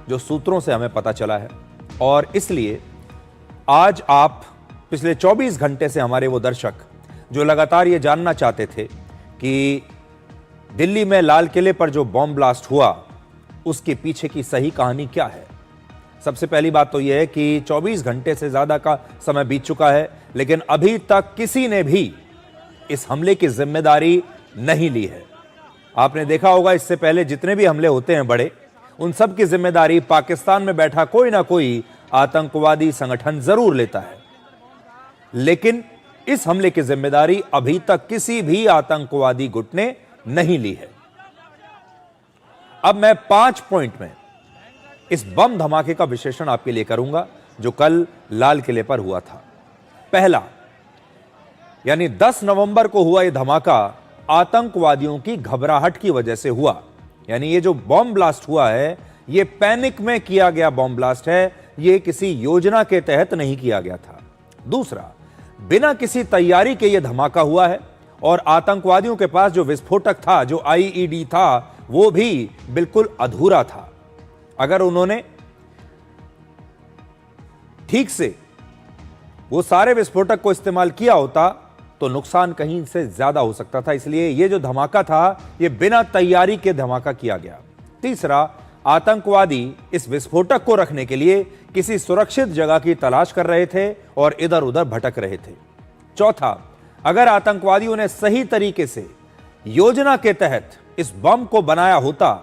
जो सूत्रों से हमें पता चला है। और इसलिए आज आप पिछले 24 घंटे से हमारे वो दर्शक जो लगातार ये जानना चाहते थे कि दिल्ली में लाल किले पर जो बॉम्ब ब्लास्ट हुआ उसके पीछे की सही कहानी क्या है। सबसे पहली बात तो यह है कि 24 घंटे से ज्यादा का समय बीत चुका है, लेकिन अभी तक किसी ने भी इस हमले की जिम्मेदारी नहीं ली है। आपने देखा होगा इससे पहले जितने भी हमले होते हैं बड़े, उन सब की जिम्मेदारी पाकिस्तान में बैठा कोई ना कोई आतंकवादी संगठन जरूर लेता है, लेकिन इस हमले की जिम्मेदारी अभी तक किसी भी आतंकवादी गुट ने नहीं ली है। अब मैं 5 पॉइंट में इस बम धमाके का विश्लेषण आपके लिए करूंगा जो कल लाल किले पर हुआ था। पहला, यानी 10 नवंबर को हुआ यह धमाका आतंकवादियों की घबराहट की वजह से हुआ। यानी ये जो बॉम्ब ब्लास्ट हुआ है ये पैनिक में किया गया बॉम्ब ब्लास्ट है, ये किसी योजना के तहत नहीं किया गया था। दूसरा, बिना किसी तैयारी के ये धमाका हुआ है और आतंकवादियों के पास जो विस्फोटक था, जो आईईडी था, वो भी बिल्कुल अधूरा था। अगर उन्होंने ठीक से वो सारे विस्फोटक को इस्तेमाल किया होता तो नुकसान कहीं से ज्यादा हो सकता था। इसलिए ये जो धमाका था ये बिना तैयारी के धमाका किया गया। तीसरा, आतंकवादी इस विस्फोटक को रखने के लिए किसी सुरक्षित जगह की तलाश कर रहे थे और इधर उधर भटक रहे थे। चौथा, अगर आतंकवादियों ने सही तरीके से योजना के तहत इस बम को बनाया होता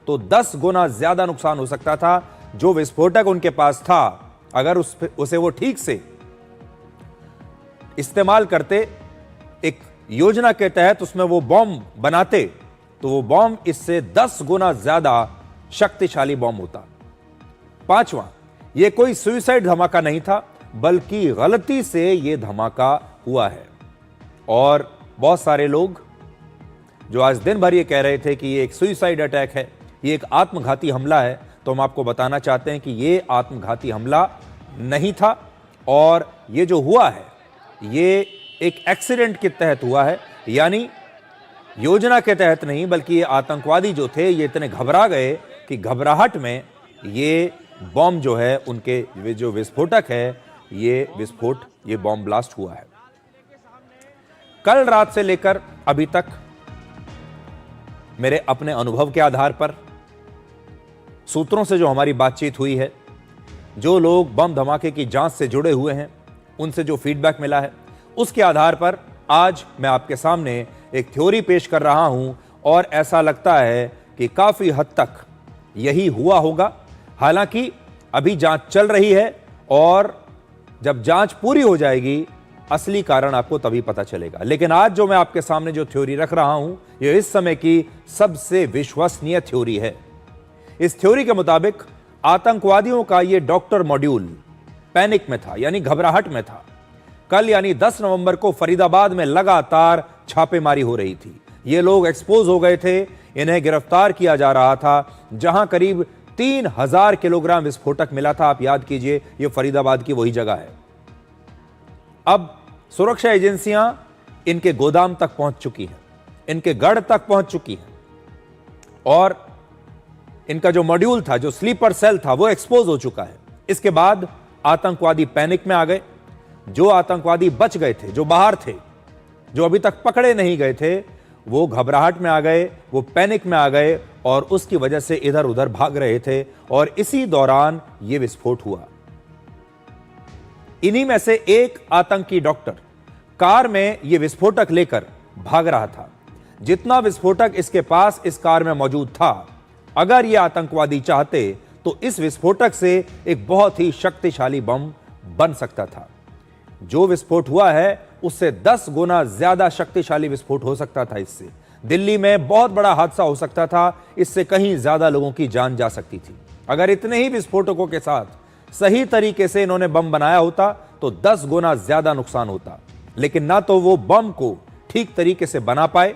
तो 10 गुना ज्यादा नुकसान हो सकता था। जो विस्फोटक उनके पास था, अगर उसे वो ठीक से इस्तेमाल करते, एक योजना के तहत उसमें वो बॉम्ब बनाते, तो वो बॉम्ब इससे 10 गुना ज्यादा शक्तिशाली बॉम्ब होता। पांचवा, ये कोई सुसाइड धमाका नहीं था, बल्कि गलती से ये धमाका हुआ है। और बहुत सारे लोग जो आज दिन भर ये कह रहे थे कि ये एक सुसाइड अटैक है, ये एक आत्मघाती हमला है, तो हम आपको बताना चाहते हैं कि ये आत्मघाती हमला नहीं था और ये जो हुआ है ये एक एक्सीडेंट के तहत हुआ है। यानी योजना के तहत नहीं, बल्कि ये आतंकवादी जो थे ये इतने घबरा गए कि घबराहट में ये बॉम्ब जो है, उनके जो विस्फोटक है, ये बॉम्ब ब्लास्ट हुआ है। कल रात से लेकर अभी तक मेरे अपने अनुभव के आधार पर, सूत्रों से जो हमारी बातचीत हुई है, जो लोग बम धमाके की जांच से जुड़े हुए हैं, उनसे जो फीडबैक मिला है, उसके आधार पर आज मैं आपके सामने एक थ्योरी पेश कर रहा हूं और ऐसा लगता है कि काफी हद तक यही हुआ होगा। हालांकि अभी जांच चल रही है और जब जांच पूरी हो जाएगी असली कारण आपको तभी पता चलेगा। लेकिन आज जो मैं आपके सामने जो थ्योरी रख रहा हूं यह इस समय की सबसे विश्वसनीय थ्योरी है। इस थ्योरी के मुताबिक आतंकवादियों का यह डॉक्टर मॉड्यूल पैनिक में था, यानी घबराहट में था। कल यानी 10 नवंबर को फरीदाबाद में लगातार छापेमारी हो रही थी। ये लोग एक्सपोज हो गए थे, इन्हें गिरफ्तार किया जा रहा था। जहां करीब 3000 किलोग्राम विस्फोटक मिला था, आप याद कीजिए ये फरीदाबाद की वही जगह है। अब सुरक्षा एजेंसियां इनके गोदाम तक पहुंच चुकी हैं, इनके गढ़ तक पहुंच चुकी हैं और इनका जो मॉड्यूल था, जो स्लीपर सेल था, वो एक्सपोज हो चुका है। इसके बाद आतंकवादी पैनिक में आ गए। जो आतंकवादी बच गए थे, जो बाहर थे, जो अभी तक पकड़े नहीं गए थे, वो घबराहट में आ गए, वो पैनिक में आ गए और उसकी वजह से इधर उधर भाग रहे थे और इसी दौरान यह विस्फोट हुआ। इन्हीं में से एक आतंकी डॉक्टर कार में यह विस्फोटक लेकर भाग रहा था। जितना विस्फोटक इसके पास इस कार में मौजूद था, अगर यह आतंकवादी चाहते तो इस विस्फोटक से एक बहुत ही शक्तिशाली बम बन सकता था। जो विस्फोट हुआ है उससे 10 गुना ज्यादा शक्तिशाली विस्फोट हो सकता था। इससे दिल्ली में बहुत बड़ा हादसा हो सकता था, इससे कहीं ज्यादा लोगों की जान जा सकती थी। अगर इतने ही विस्फोटकों के साथ सही तरीके से इन्होंने बम बनाया होता तो 10 गुना ज्यादा नुकसान होता। लेकिन ना तो वो बम को ठीक तरीके से बना पाए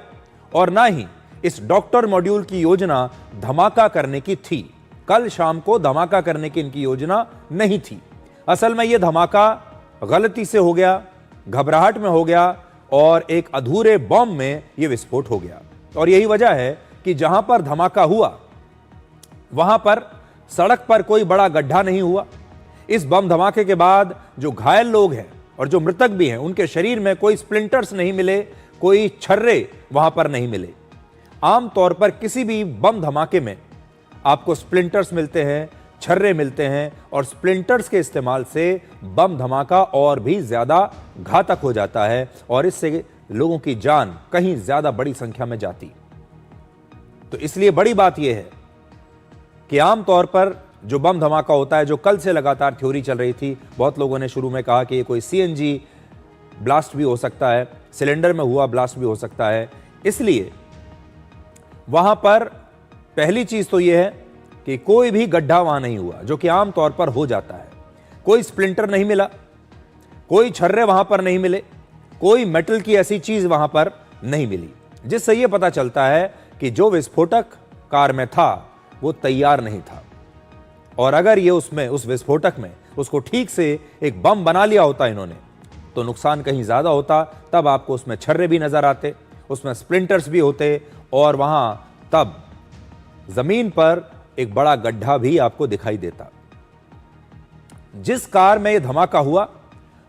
और ना ही इस डॉक्टर मॉड्यूल की योजना धमाका करने की थी। कल शाम को धमाका करने की इनकी योजना नहीं थी। असल में यह धमाका गलती से हो गया, घबराहट में हो गया और एक अधूरे बॉम्ब में यह विस्फोट हो गया। और यही वजह है कि जहां पर धमाका हुआ वहां पर सड़क पर कोई बड़ा गड्ढा नहीं हुआ। इस बम धमाके के बाद जो घायल लोग हैं और जो मृतक भी हैं, उनके शरीर में कोई स्प्लिंटर्स नहीं मिले, कोई छर्रे वहां पर नहीं मिले। आमतौर पर किसी भी बम धमाके में आपको स्प्लिंटर्स मिलते हैं, छर्रे मिलते हैं, और स्प्लिंटर्स के इस्तेमाल से बम धमाका और भी ज्यादा घातक हो जाता है और इससे लोगों की जान कहीं ज्यादा बड़ी संख्या में जाती। तो इसलिए बड़ी बात यह है कि आमतौर पर जो बम धमाका होता है, जो कल से लगातार थ्योरी चल रही थी, बहुत लोगों ने शुरू में कहा कि ये कोई सीएनजी ब्लास्ट भी हो सकता है, सिलेंडर में हुआ ब्लास्ट भी हो सकता है। इसलिए वहां पर पहली चीज तो यह है कि कोई भी गड्ढा वहां नहीं हुआ, जो कि आमतौर पर हो जाता है। कोई स्प्लिंटर नहीं मिला, कोई छर्रे वहां पर नहीं मिले, कोई मेटल की ऐसी चीज वहां पर नहीं मिली, जिससे यह पता चलता है कि जो विस्फोटक कार में था वो तैयार नहीं था। और अगर ये उस विस्फोटक में उसको ठीक से एक बम बना लिया होता इन्होंने, तो नुकसान कहीं ज्यादा होता। तब आपको उसमें छर्रे भी नजर आते, उसमें स्प्लिंटर्स भी होते, और वहां तब जमीन पर एक बड़ा गड्ढा भी आपको दिखाई देता। जिस कार में यह धमाका हुआ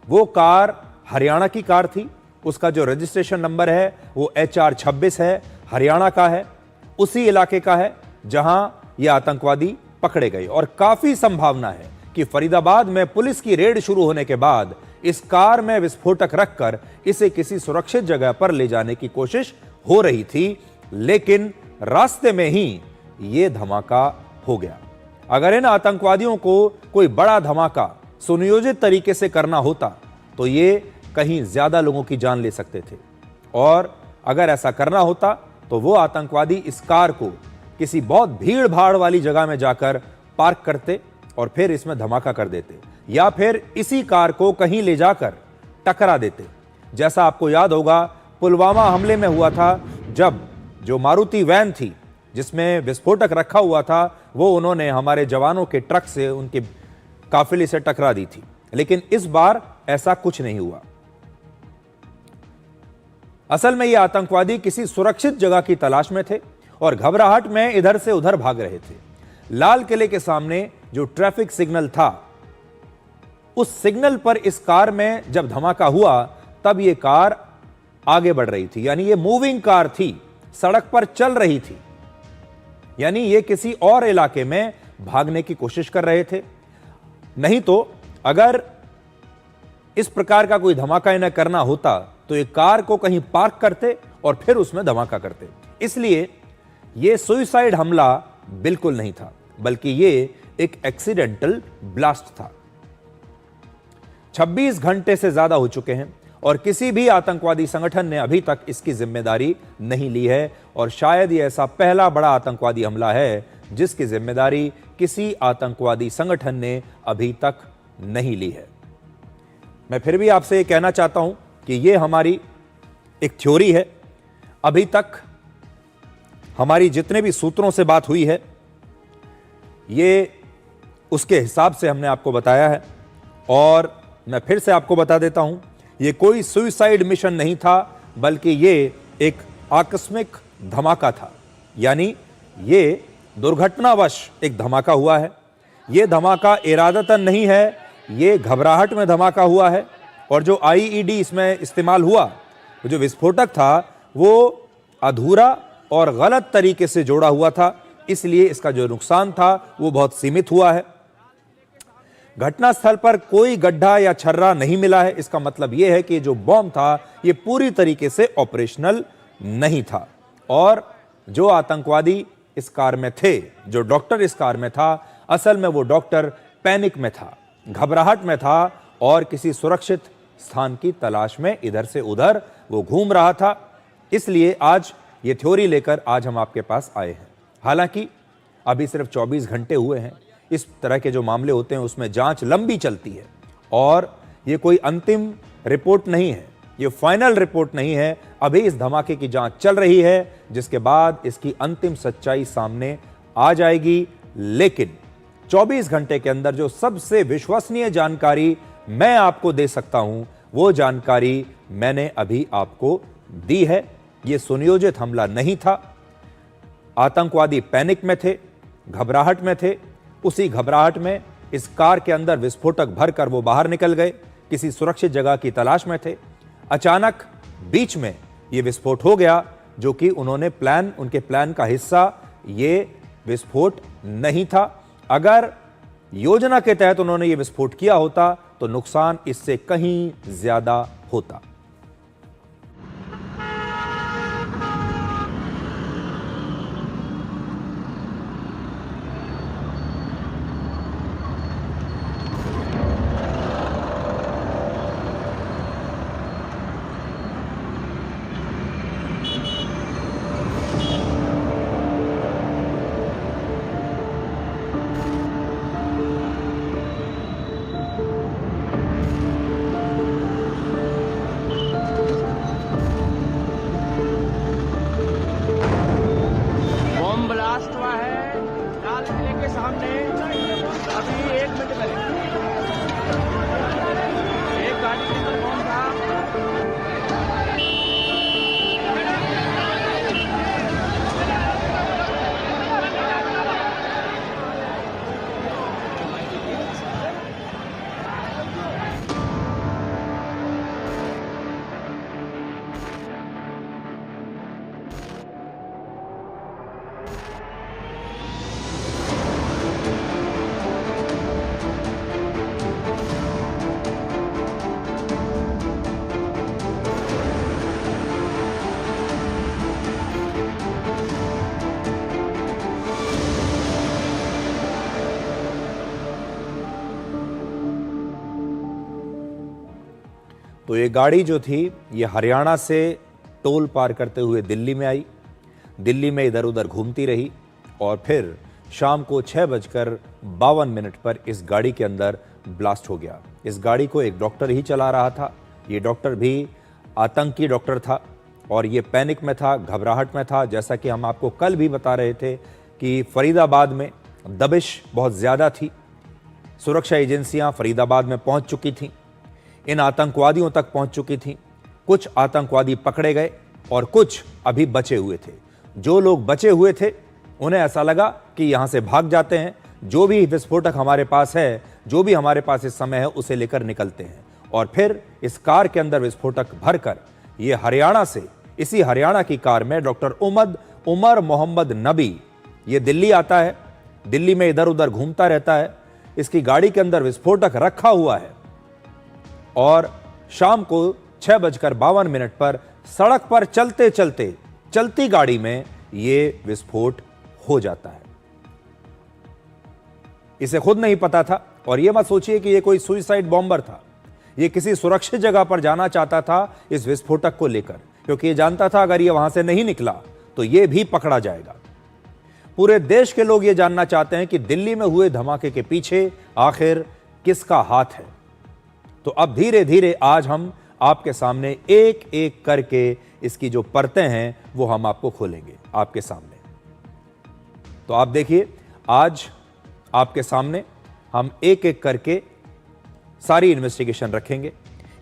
वो कार हरियाणा की कार थी। उसका जो रजिस्ट्रेशन नंबर है वो HR26 है, हरियाणा का है, उसी इलाके का है जहां यह आतंकवादी पकड़े गए। और काफी संभावना है कि फरीदाबाद में पुलिस की रेड शुरू होने के बाद इस कार में विस्फोटक रखकर इसे किसी सुरक्षित जगह पर ले जाने की कोशिश हो रही थी, लेकिन रास्ते में ही यह धमाका हो गया। अगर इन आतंकवादियों को कोई बड़ा धमाका सुनियोजित तरीके से करना होता तो ये कहीं ज्यादा लोगों की जान ले सकते थे, और अगर ऐसा करना होता तो वो आतंकवादी इस कार को किसी बहुत भीड़ भाड़ वाली जगह में जाकर पार्क करते और फिर इसमें धमाका कर देते, या फिर इसी कार को कहीं ले जाकर टकरा देते। जैसा आपको याद होगा पुलवामा हमले में हुआ था, जब जो मारुति वैन थी जिसमें विस्फोटक रखा हुआ था वो उन्होंने हमारे जवानों के ट्रक से, उनके काफिले से टकरा दी थी। लेकिन इस बार ऐसा कुछ नहीं हुआ। असल में ये आतंकवादी किसी सुरक्षित जगह की तलाश में थे और घबराहट में इधर से उधर भाग रहे थे। लाल किले के सामने जो ट्रैफिक सिग्नल था, उस सिग्नल पर इस कार में जब धमाका हुआ तब यह कार आगे बढ़ रही थी, यानी ये मूविंग कार थी, सड़क पर चल रही थी, यानी ये किसी और इलाके में भागने की कोशिश कर रहे थे। नहीं तो अगर इस प्रकार का कोई धमाका इन्हें करना होता तो ये कार को कहीं पार्क करते और फिर उसमें धमाका करते। इसलिए यह सुसाइड हमला बिल्कुल नहीं था, बल्कि यह एक एक्सीडेंटल ब्लास्ट था। 26 घंटे से ज्यादा हो चुके हैं और किसी भी आतंकवादी संगठन ने अभी तक इसकी जिम्मेदारी नहीं ली है, और शायद ये ऐसा पहला बड़ा आतंकवादी हमला है जिसकी जिम्मेदारी किसी आतंकवादी संगठन ने अभी तक नहीं ली है। मैं फिर भी आपसे ये कहना चाहता हूं कि ये हमारी एक थ्योरी है। अभी तक हमारी जितने भी सूत्रों से बात हुई है ये उसके हिसाब से हमने आपको बताया है, और मैं फिर से आपको बता देता हूं, ये कोई सुसाइड मिशन नहीं था, बल्कि ये एक आकस्मिक धमाका था। यानी ये दुर्घटनावश एक धमाका हुआ है। ये धमाका इरादतन नहीं है, ये घबराहट में धमाका हुआ है। और जो आईईडी इसमें इस्तेमाल हुआ, जो विस्फोटक था, वो अधूरा और गलत तरीके से जोड़ा हुआ था, इसलिए इसका जो नुकसान था वो बहुत सीमित हुआ है। घटनास्थल पर कोई गड्ढा या छर्रा नहीं मिला है। इसका मतलब यह है कि जो बॉम्ब था ये पूरी तरीके से ऑपरेशनल नहीं था, और जो आतंकवादी इस कार में थे, जो डॉक्टर इस कार में था, असल में वो डॉक्टर पैनिक में था, घबराहट में था और किसी सुरक्षित स्थान की तलाश में इधर से उधर वो घूम रहा था। इसलिए आज ये थ्योरी लेकर आज हम आपके पास आए हैं। हालांकि अभी सिर्फ 24 घंटे हुए हैं। इस तरह के जो मामले होते हैं उसमें जांच लंबी चलती है, और ये कोई अंतिम रिपोर्ट नहीं है, ये फाइनल रिपोर्ट नहीं है। अभी इस धमाके की जांच चल रही है, जिसके बाद इसकी अंतिम सच्चाई सामने आ जाएगी। लेकिन 24 घंटे के अंदर जो सबसे विश्वसनीय जानकारी मैं आपको दे सकता हूं, वो जानकारी मैंने अभी आपको दी है। ये सुनियोजित हमला नहीं था। आतंकवादी पैनिक में थे, घबराहट में थे, उसी घबराहट में इस कार के अंदर विस्फोटक भरकर वो बाहर निकल गए, किसी सुरक्षित जगह की तलाश में थे। अचानक बीच में ये विस्फोट हो गया, जो कि उनके प्लान का हिस्सा ये विस्फोट नहीं था। अगर योजना के तहत उन्होंने ये विस्फोट किया होता तो नुकसान इससे कहीं ज्यादा होता। ब्लास्ट हुआ है लाल किले के सामने अभी 1 मिनट पहले। एक गाड़ी के अंदर बम था। तो ये गाड़ी जो थी ये हरियाणा से टोल पार करते हुए दिल्ली में आई, दिल्ली में इधर उधर घूमती रही और फिर शाम को 6:52 पर इस गाड़ी के अंदर ब्लास्ट हो गया। इस गाड़ी को एक डॉक्टर ही चला रहा था। ये डॉक्टर भी आतंकी डॉक्टर था और ये पैनिक में था, घबराहट में था। जैसा कि हम आपको कल भी बता रहे थे कि फरीदाबाद में दबिश बहुत ज़्यादा थी, सुरक्षा एजेंसियां फरीदाबाद में पहुंच चुकी थीं, इन आतंकवादियों तक पहुंच चुकी थीं। कुछ आतंकवादी पकड़े गए और कुछ अभी बचे हुए थे। जो लोग बचे हुए थे उन्हें ऐसा लगा कि यहां से भाग जाते हैं, जो भी विस्फोटक हमारे पास है, जो भी हमारे पास इस समय है, उसे लेकर निकलते हैं। और फिर इस कार के अंदर विस्फोटक भरकर ये हरियाणा से, इसी हरियाणा की कार में डॉक्टर उमर मोहम्मद नबी, ये दिल्ली आता है, दिल्ली में इधर उधर घूमता रहता है। इसकी गाड़ी के अंदर विस्फोटक रखा हुआ है और शाम को 6:52 पर सड़क पर चलते चलते चलती गाड़ी में यह विस्फोट हो जाता है। इसे खुद नहीं पता था और यह मत सोचिए कि यह कोई सुसाइड बॉम्बर था। यह किसी सुरक्षित जगह पर जाना चाहता था इस विस्फोटक को लेकर, क्योंकि यह जानता था अगर यह वहां से नहीं निकला तो यह भी पकड़ा जाएगा। पूरे देश के लोग यह जानना चाहते हैं कि दिल्ली में हुए धमाके के पीछे आखिर किसका हाथ है। तो अब धीरे धीरे आज हम आपके सामने एक एक करके इसकी जो परतें हैं वो हम आपको खोलेंगे आपके सामने। तो आप देखिए, आज आपके सामने हम एक एक करके सारी इन्वेस्टिगेशन रखेंगे।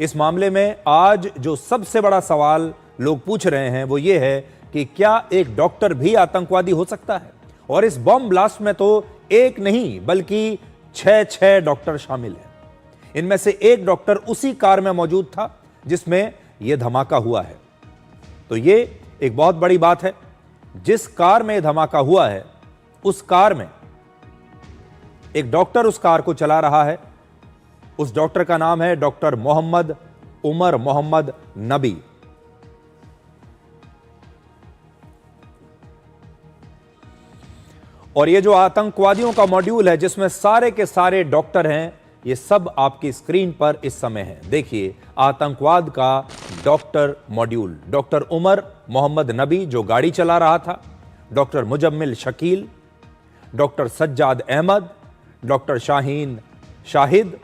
इस मामले में आज जो सबसे बड़ा सवाल लोग पूछ रहे हैं वो ये है कि क्या एक डॉक्टर भी आतंकवादी हो सकता है। और इस बॉम्ब ब्लास्ट में तो एक नहीं बल्कि 6 डॉक्टर शामिल हैं। इनमें से एक डॉक्टर उसी कार में मौजूद था जिसमें यह धमाका हुआ है। तो यह एक बहुत बड़ी बात है। जिस कार में धमाका हुआ है उस कार में एक डॉक्टर उस कार को चला रहा है। उस डॉक्टर का नाम है डॉक्टर उमर मोहम्मद नबी। और ये जो आतंकवादियों का मॉड्यूल है जिसमें सारे के सारे डॉक्टर हैं, ये सब आपकी स्क्रीन पर इस समय है। देखिए, आतंकवाद का doctor module, doctor Umar Mohammad Nabi जो गाड़ी चला रहा था, doctor Muzammil Shakeel, doctor Sajjad Ahmad, doctor Shaheen Shahid,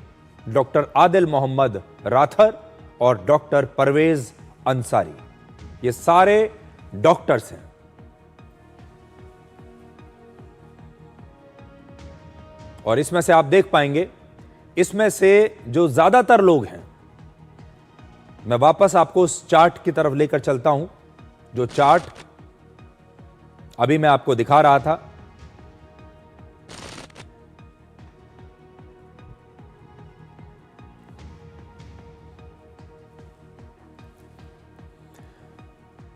doctor Adil Mohammad Rather और डॉक्टर परवेज अंसारी, ये सारे डॉक्टर्स हैं। और इसमें से आप देख पाएंगे, इसमें से जो ज्यादातर लोग हैं, मैं वापस आपको उस चार्ट की तरफ लेकर चलता हूं जो चार्ट अभी मैं आपको दिखा रहा था।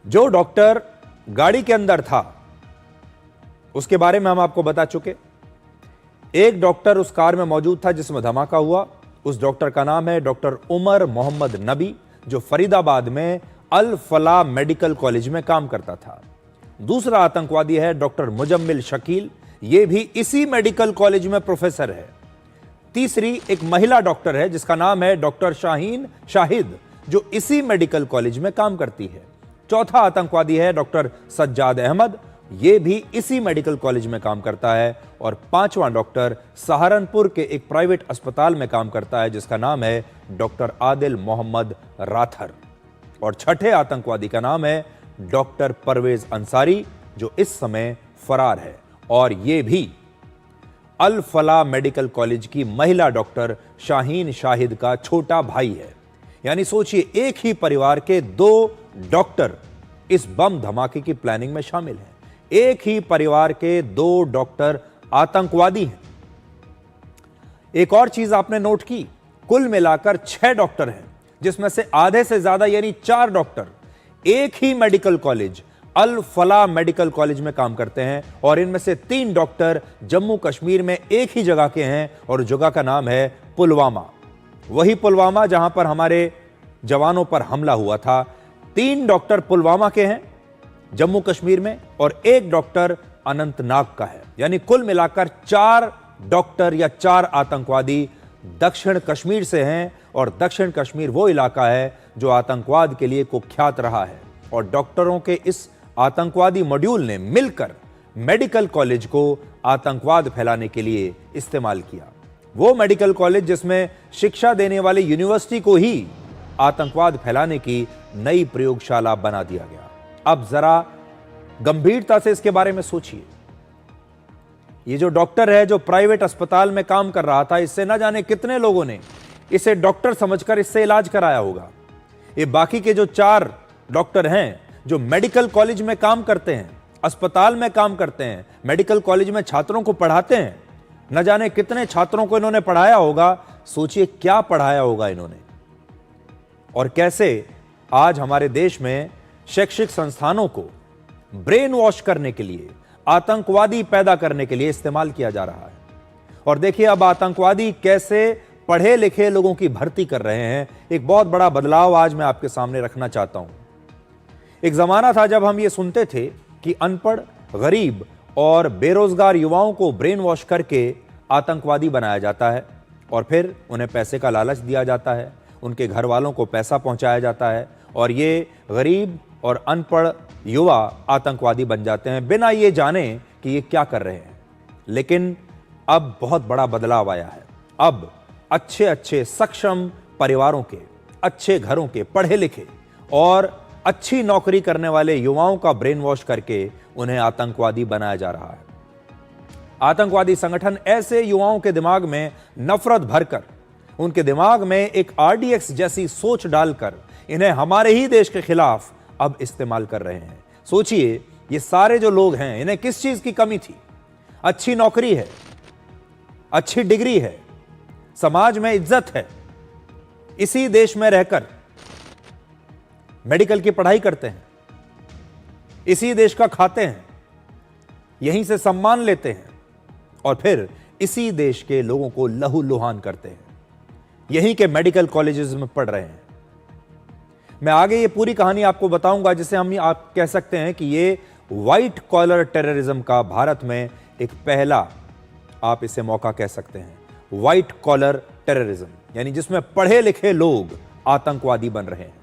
जो डॉक्टर गाड़ी के अंदर था उसके बारे में हम आपको बता चुके। एक डॉक्टर उस कार में मौजूद था जिसमें धमाका हुआ। उस डॉक्टर का नाम है डॉक्टर उमर मोहम्मद नबी, जो फरीदाबाद में अल फलाह मेडिकल कॉलेज में काम करता था। दूसरा आतंकवादी है डॉक्टर मुजम्मिल शकील, यह भी इसी मेडिकल कॉलेज में प्रोफेसर है। तीसरी एक महिला डॉक्टर है जिसका नाम है डॉक्टर शाहीन शाहिद, जो इसी मेडिकल कॉलेज में काम करती है। चौथा आतंकवादी है डॉक्टर सज्जाद अहमद, यह भी इसी मेडिकल कॉलेज में काम करता है। और पांचवां डॉक्टर सहारनपुर के एक प्राइवेट अस्पताल में काम करता है जिसका नाम है डॉक्टर आदिल मोहम्मद राथर। और छठे आतंकवादी का नाम है डॉक्टर परवेज अंसारी, जो इस समय फरार है और यह भी अल फलाह मेडिकल कॉलेज की महिला डॉक्टर शाहीन शाहिद का छोटा भाई है। यानी सोचिए, एक ही परिवार के 2 डॉक्टर इस बम धमाके की प्लानिंग में शामिल हैं। एक ही परिवार के 2 डॉक्टर आतंकवादी हैं। एक और चीज आपने नोट की, कुल मिलाकर 6 डॉक्टर हैं, जिसमें से आधे से ज्यादा यानी 4 डॉक्टर एक ही मेडिकल कॉलेज अल फलाह मेडिकल कॉलेज में काम करते हैं। और इनमें से 3 डॉक्टर जम्मू कश्मीर में एक ही जगह के हैं और जगह का नाम है पुलवामा। वही पुलवामा जहां पर हमारे जवानों पर हमला हुआ था। 3 डॉक्टर पुलवामा के हैं जम्मू कश्मीर में और 1 डॉक्टर अनंतनाग का है। यानी कुल मिलाकर 4 डॉक्टर या 4 आतंकवादी दक्षिण कश्मीर से हैं। और दक्षिण कश्मीर वो इलाका है जो आतंकवाद के लिए कुख्यात रहा है। और डॉक्टरों के इस आतंकवादी मॉड्यूल ने मिलकर मेडिकल कॉलेज को आतंकवाद फैलाने के लिए इस्तेमाल किया। वो मेडिकल कॉलेज जिसमें शिक्षा देने वाले यूनिवर्सिटी को ही आतंकवाद फैलाने की नई प्रयोगशाला बना दिया गया। अब जरा गंभीरता से इसके बारे में सोचिए। ये जो डॉक्टर है, जो प्राइवेट अस्पताल में काम कर रहा था, इससे न जाने कितने लोगों ने इसे डॉक्टर समझकर इससे इलाज कराया होगा। ये बाकी के जो 4 डॉक्टर हैं जो मेडिकल कॉलेज में काम करते हैं, अस्पताल में काम करते हैं, मेडिकल कॉलेज में छात्रों को पढ़ाते हैं, न जाने कितने छात्रों को इन्होंने पढ़ाया होगा। सोचिए क्या पढ़ाया होगा इन्होंने, और कैसे आज हमारे देश में शैक्षिक संस्थानों को ब्रेन वॉश करने के लिए, आतंकवादी पैदा करने के लिए इस्तेमाल किया जा रहा है। और देखिए अब आतंकवादी कैसे पढ़े लिखे लोगों की भर्ती कर रहे हैं। एक बहुत बड़ा बदलाव आज मैं आपके सामने रखना चाहता हूं। एक जमाना था जब हम ये सुनते थे कि अनपढ़, गरीब और बेरोजगार युवाओं को ब्रेन वॉश करके आतंकवादी बनाया जाता है और फिर उन्हें पैसे का लालच दिया जाता है, उनके घर वालों को पैसा पहुंचाया जाता है और ये गरीब और अनपढ़ युवा आतंकवादी बन जाते हैं बिना ये जाने कि ये क्या कर रहे हैं। लेकिन अब बहुत बड़ा बदलाव आया है। अब अच्छे अच्छे सक्षम परिवारों के, अच्छे घरों के, पढ़े लिखे और अच्छी नौकरी करने वाले युवाओं का ब्रेन वॉश करके उन्हें आतंकवादी बनाया जा रहा है। आतंकवादी संगठन ऐसे युवाओं के दिमाग में नफरत भरकर, उनके दिमाग में एक आरडीएक्स जैसी सोच डालकर इन्हें हमारे ही देश के खिलाफ अब इस्तेमाल कर रहे हैं। सोचिए, ये सारे जो लोग हैं, इन्हें किस चीज की कमी थी? अच्छी नौकरी है, अच्छी डिग्री है, समाज में इज्जत है, इसी देश में रहकर मेडिकल की पढ़ाई करते हैं, इसी देश का खाते हैं, यहीं से सम्मान लेते हैं और फिर इसी देश के लोगों को लहूलुहान करते हैं, यहीं के मेडिकल कॉलेजेस में पढ़ रहे हैं। मैं आगे ये पूरी कहानी आपको बताऊंगा, जिसे हम आप कह सकते हैं कि ये व्हाइट कॉलर टेररिज्म का भारत में एक पहला, आप इसे मौका कह सकते हैं, व्हाइट कॉलर टेररिज्म, यानी जिसमें पढ़े लिखे लोग आतंकवादी बन रहे हैं।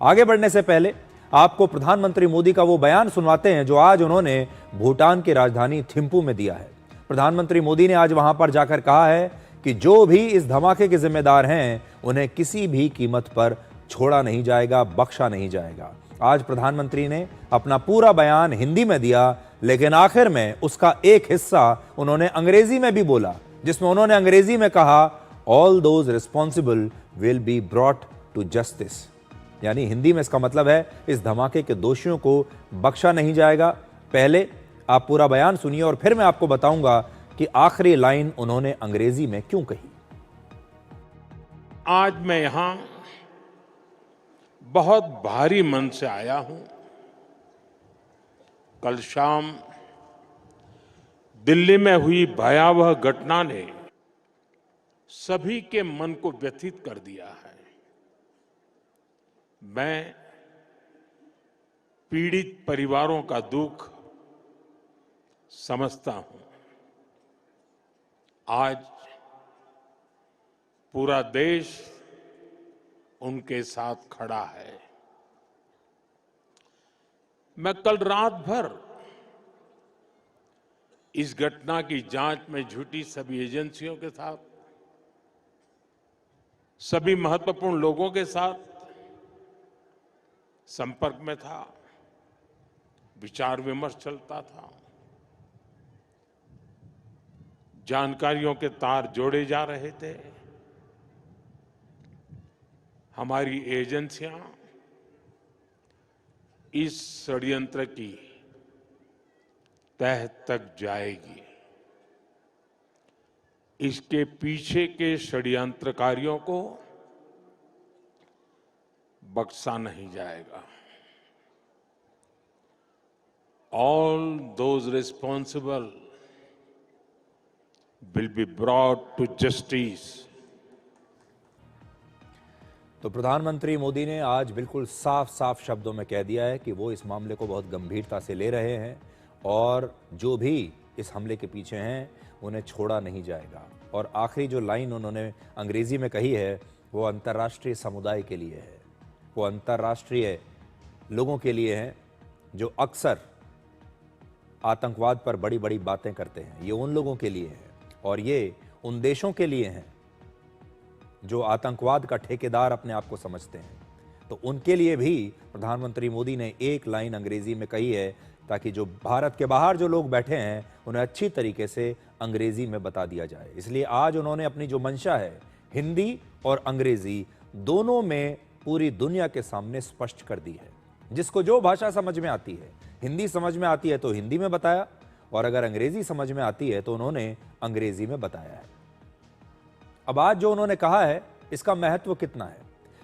आगे बढ़ने से पहले आपको प्रधानमंत्री मोदी का वो बयान सुनवाते हैं जो आज उन्होंने भूटान की राजधानी थिम्पू में दिया है। प्रधानमंत्री मोदी ने आज वहां पर जाकर कहा है कि जो भी इस धमाके के जिम्मेदार हैं उन्हें किसी भी कीमत पर छोड़ा नहीं जाएगा, बख्शा नहीं जाएगा। आज प्रधानमंत्री ने अपना पूरा बयान हिंदी में दिया, लेकिन आखिर में उसका एक हिस्सा उन्होंने अंग्रेजी में भी बोला, जिसमें उन्होंने अंग्रेजी में कहा, all those responsible will be brought to justice. यानी हिंदी में इसका मतलब है इस धमाके के दोषियों को बख्शा नहीं जाएगा। पहले आप पूरा बयान सुनिए और फिर मैं आपको बताऊंगा कि आखिरी लाइन उन्होंने अंग्रेजी में क्यों कही। आज मैं यहां बहुत भारी मन से आया हूं कल शाम दिल्ली में हुई भयावह घटना ने सभी के मन को व्यथित कर दिया है। मैं पीड़ित परिवारों का दुख समझता हूं। आज पूरा देश उनके साथ खड़ा है। मैं कल रात भर इस घटना की जांच में जुटी सभी एजेंसियों के साथ, सभी महत्वपूर्ण लोगों के साथ संपर्क में था, विचार विमर्श चलता था, जानकारियों के तार जोड़े जा रहे थे। हमारी एजेंसियां इस षड्यंत्र की तह तक जाएगी। इसके पीछे के षड्यंत्रकारियों को बख्शा नहीं जाएगा। All those responsible will be brought to justice. तो प्रधानमंत्री मोदी ने आज बिल्कुल साफ साफ शब्दों में कह दिया है कि वो इस मामले को बहुत गंभीरता से ले रहे हैं और जो भी इस हमले के पीछे हैं उन्हें छोड़ा नहीं जाएगा। और आखिरी जो लाइन उन्होंने अंग्रेजी में कही है वो अंतर्राष्ट्रीय समुदाय के लिए है, वो अंतर्राष्ट्रीय लोगों के लिए है जो अक्सर आतंकवाद पर बड़ी बड़ी बातें करते हैं। ये उन लोगों के लिए है और ये उन देशों के लिए हैं जो आतंकवाद का ठेकेदार अपने आप को समझते हैं। तो उनके लिए भी प्रधानमंत्री मोदी ने एक लाइन अंग्रेजी में कही है ताकि जो भारत के बाहर जो लोग बैठे हैं उन्हें अच्छी तरीके से अंग्रेजी में बता दिया जाए। इसलिए आज उन्होंने अपनी जो मंशा है हिंदी और अंग्रेजी दोनों में पूरी दुनिया के सामने स्पष्ट कर दी है। जिसको जो भाषा समझ में आती है, हिंदी समझ में आती है तो हिंदी में बताया और अगर अंग्रेजी समझ में आती है तो उन्होंने अंग्रेजी में बताया है। अब आज जो उन्होंने कहा है इसका महत्व कितना है।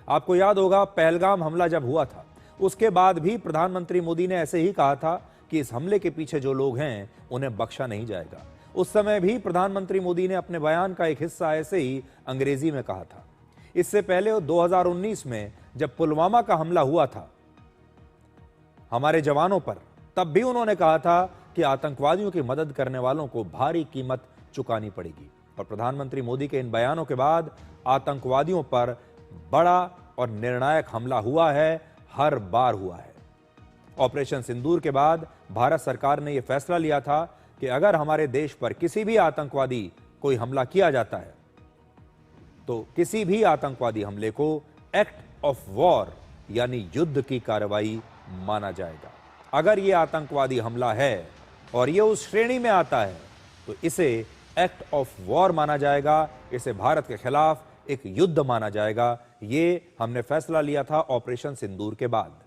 आपको याद होगा पहलगाम हमला जब हुआ था उसके बाद भी प्रधानमंत्री मोदी ने ऐसे ही कहा था कि इस हमले के पीछे जो लोग हैं उन्हें बख्शा नहीं जाएगा। उस समय भी प्रधानमंत्री मोदी ने अपने बयान का एक हिस्सा ऐसे ही अंग्रेजी में कहा था। इससे पहले 2019 में जब पुलवामा का हमला हुआ था हमारे जवानों पर, तब भी उन्होंने कहा था कि आतंकवादियों की मदद करने वालों को भारी कीमत चुकानी पड़ेगी। और प्रधानमंत्री मोदी के इन बयानों के बाद आतंकवादियों पर बड़ा और निर्णायक हमला हुआ है, हर बार हुआ है। ऑपरेशन सिंदूर के बाद भारत सरकार ने यह फैसला लिया था कि अगर हमारे देश पर किसी भी आतंकवादी कोई हमला किया जाता है तो किसी भी आतंकवादी हमले को एक्ट ऑफ वॉर यानी युद्ध की कार्रवाई माना जाएगा। अगर यह आतंकवादी हमला है और यह उस श्रेणी में आता है तो इसे एक्ट ऑफ वॉर माना जाएगा, इसे भारत के खिलाफ एक युद्ध माना जाएगा। यह हमने फैसला लिया था ऑपरेशन सिंदूर के बाद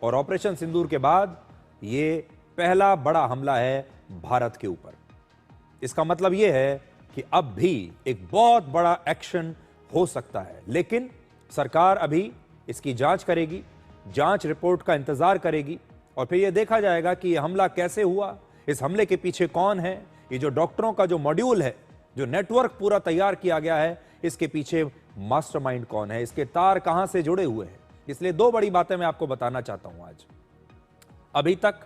और ऑपरेशन सिंदूर के बाद यह पहला बड़ा हमला है भारत के ऊपर। इसका मतलब यह है कि अब भी एक बहुत बड़ा एक्शन हो सकता है, लेकिन सरकार अभी इसकी जांच करेगी, जांच रिपोर्ट का इंतजार करेगी और फिर यह देखा जाएगा कि यह हमला कैसे हुआ, इस हमले के पीछे कौन है, ये जो डॉक्टरों का जो मॉड्यूल है, जो नेटवर्क पूरा तैयार किया गया है, इसके पीछे मास्टरमाइंड कौन है, इसके तार कहां से जुड़े हुए हैं। इसलिए दो बड़ी बातें मैं आपको बताना चाहता हूं आज। अभी तक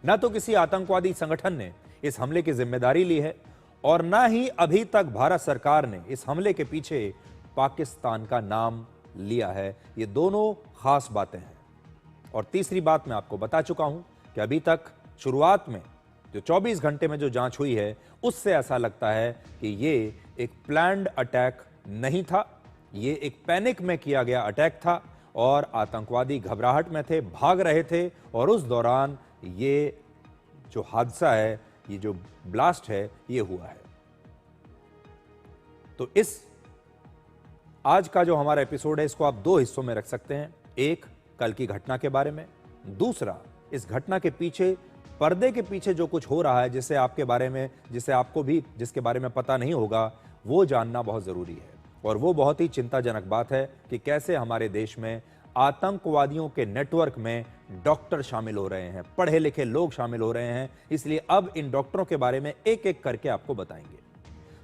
न तो किसी आतंकवादी संगठन ने इस हमले की जिम्मेदारी ली है और न ही अभी तक भारत सरकार ने इस हमले के पीछे पाकिस्तान का नाम लिया है। ये दोनों खास बातें हैं। और तीसरी बात मैं आपको बता चुका हूं कि अभी तक शुरुआत में जो 24 घंटे में जो जांच हुई है उससे ऐसा लगता है कि ये एक प्लान्ड अटैक नहीं था, ये एक पैनिक में किया गया अटैक था और आतंकवादी घबराहट में थे, भाग रहे थे और उस दौरान ये जो हादसा है, ये जो ब्लास्ट है, ये हुआ है। तो इस आज का जो हमारा एपिसोड है इसको आप दो हिस्सों में रख सकते हैं। एक कल की घटना के बारे में, दूसरा इस घटना के पीछे, पर्दे के पीछे जो कुछ हो रहा है जिससे आपके बारे में, जिससे आपको भी जिसके बारे में पता नहीं होगा, वो जानना बहुत जरूरी है। और वो बहुत ही चिंताजनक बात है कि कैसे हमारे देश में आतंकवादियों के नेटवर्क में डॉक्टर शामिल हो रहे हैं, पढ़े लिखे लोग शामिल हो रहे हैं। इसलिए अब इन डॉक्टरों के बारे में एक एक करके आपको बताएंगे।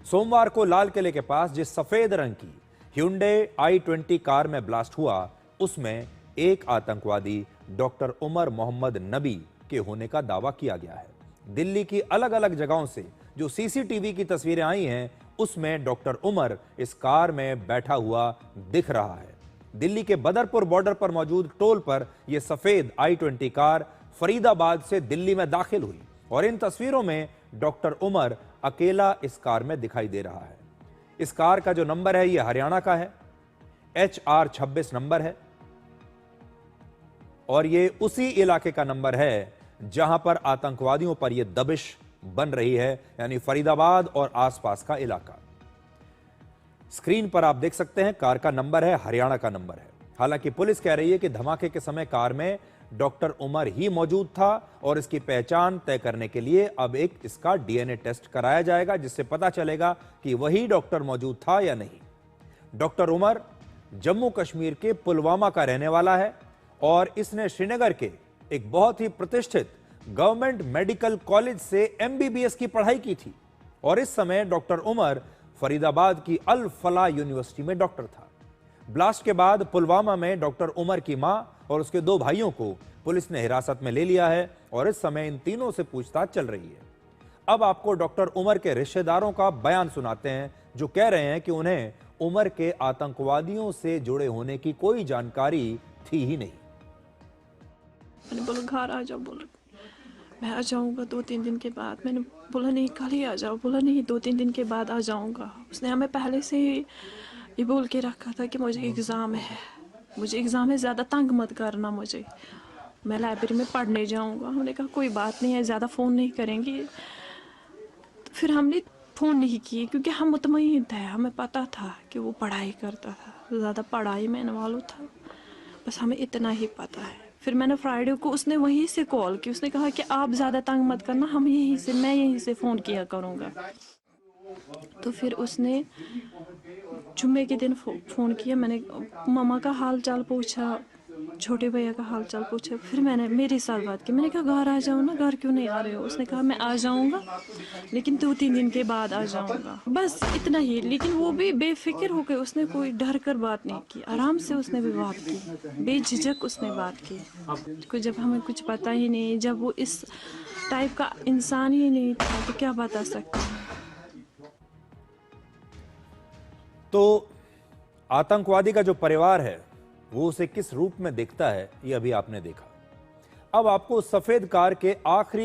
सोमवार को लाल किले के पास जिस सफेद रंग की Hyundai i20 कार में ब्लास्ट हुआ, उसमें एक आतंकवादी डॉक्टर उमर मोहम्मद नबी के होने का दावा किया गया है। दिल्ली की अलग अलग जगहों से जो सीसीटीवी की तस्वीरें आई हैं, उसमें डॉक्टर उमर इस कार में बैठा हुआ दिख रहा है। दिल्ली के बदरपुर बॉर्डर पर मौजूद टोल पर यह सफेद i20 कार फरीदाबाद से दिल्ली में दाखिल हुई और इन तस्वीरों में डॉक्टर उमर अकेला इस कार में दिखाई दे रहा है। इस कार का जो नंबर है यह हरियाणा का है, HR 26 नंबर है और यह उसी इलाके का नंबर है जहां पर आतंकवादियों पर यह दबिश बन रही है, यानी फरीदाबाद और आसपास का इलाका। स्क्रीन पर आप देख सकते हैं कार का नंबर है, हरियाणा का नंबर है। हालांकि पुलिस कह रही है कि धमाके के समय कार में डॉक्टर उमर ही मौजूद था और इसकी पहचान तय करने के लिए अब एक इसका DNA टेस्ट कराया जाएगा, जिससे पता चलेगा कि वही डॉक्टर मौजूद था या नहीं। डॉक्टर उमर जम्मू कश्मीर के पुलवामा का रहने वाला है और इसने श्रीनगर के एक बहुत ही प्रतिष्ठित गवर्नमेंट मेडिकल कॉलेज से MBBS की पढ़ाई की थी और इस समय डॉक्टर उमर फरीदाबाद की अल फलाह यूनिवर्सिटी में डॉक्टर था। ब्लास्ट के बाद पुलवामा में डॉक्टर उमर की मां और उसके 2 भाइयों को पुलिस ने हिरासत में ले लिया है और इस समय इन तीनों से पूछताछ चल रही है। अब आपको डॉक्टर उमर के रिश्तेदारों का बयान सुनाते हैं, जो कह रहे हैं कि उन्हें उमर के आतंकवादियों से जुड़े होने की कोई जानकारी थी ही नहीं। मैंने बोला घर आ जाओ, बोला मैं आ जाऊंगा 2-3 दिन के बाद। मैंने बोला नहीं कल ही आ जाओ, बोला नहीं 2-3 दिन के बाद आ जाऊंगा। उसने हमें पहले से ही ये बोल के रखा था कि मुझे एग्ज़ाम है, ज़्यादा तंग मत करना मुझे, मैं लाइब्रेरी में पढ़ने जाऊंगा। हमने कहा कोई बात नहीं है, ज़्यादा फ़ोन नहीं करेंगे। तो फिर हमने फ़ोन नहीं किए क्योंकि हम मुतमईन थे, हमें पता था कि वो पढ़ाई करता था, ज़्यादा पढ़ाई में इन्वॉल्व था, बस हमें इतना ही पता है। फिर मैंने फ्राइडे को उसने वहीं से कॉल की, उसने कहा कि आप ज़्यादा तंग मत करना, मैं यहीं से फ़ोन किया करूँगा। तो फिर उसने जुम्मे के दिन फ़ोन किया। मैंने मामा का हाल चाल पूछा, छोटे भैया का हाल चाल पूछा। फिर मैंने मेरे साथ बात की, मैंने कहा घर आ जाओ ना, घर क्यों नहीं आ रहे हो? उसने कहा मैं आ जाऊँगा लेकिन 2-3 दिन के बाद आ जाऊँगा, बस इतना ही। लेकिन वो भी बेफिक्र हो गए, उसने कोई डर कर बात नहीं की, आराम से उसने भी बात की, बेझिझक उसने बात की। जब हमें कुछ पता ही नहीं, जब वो इस टाइप का इंसान ही नहीं था, तो क्या बता सकते हैं। तो आतंकवादी का जो परिवार है वो उसे किस रूप में देखता है, ये अभी आपने देखा। अब आपको सफेद कार के आखिरी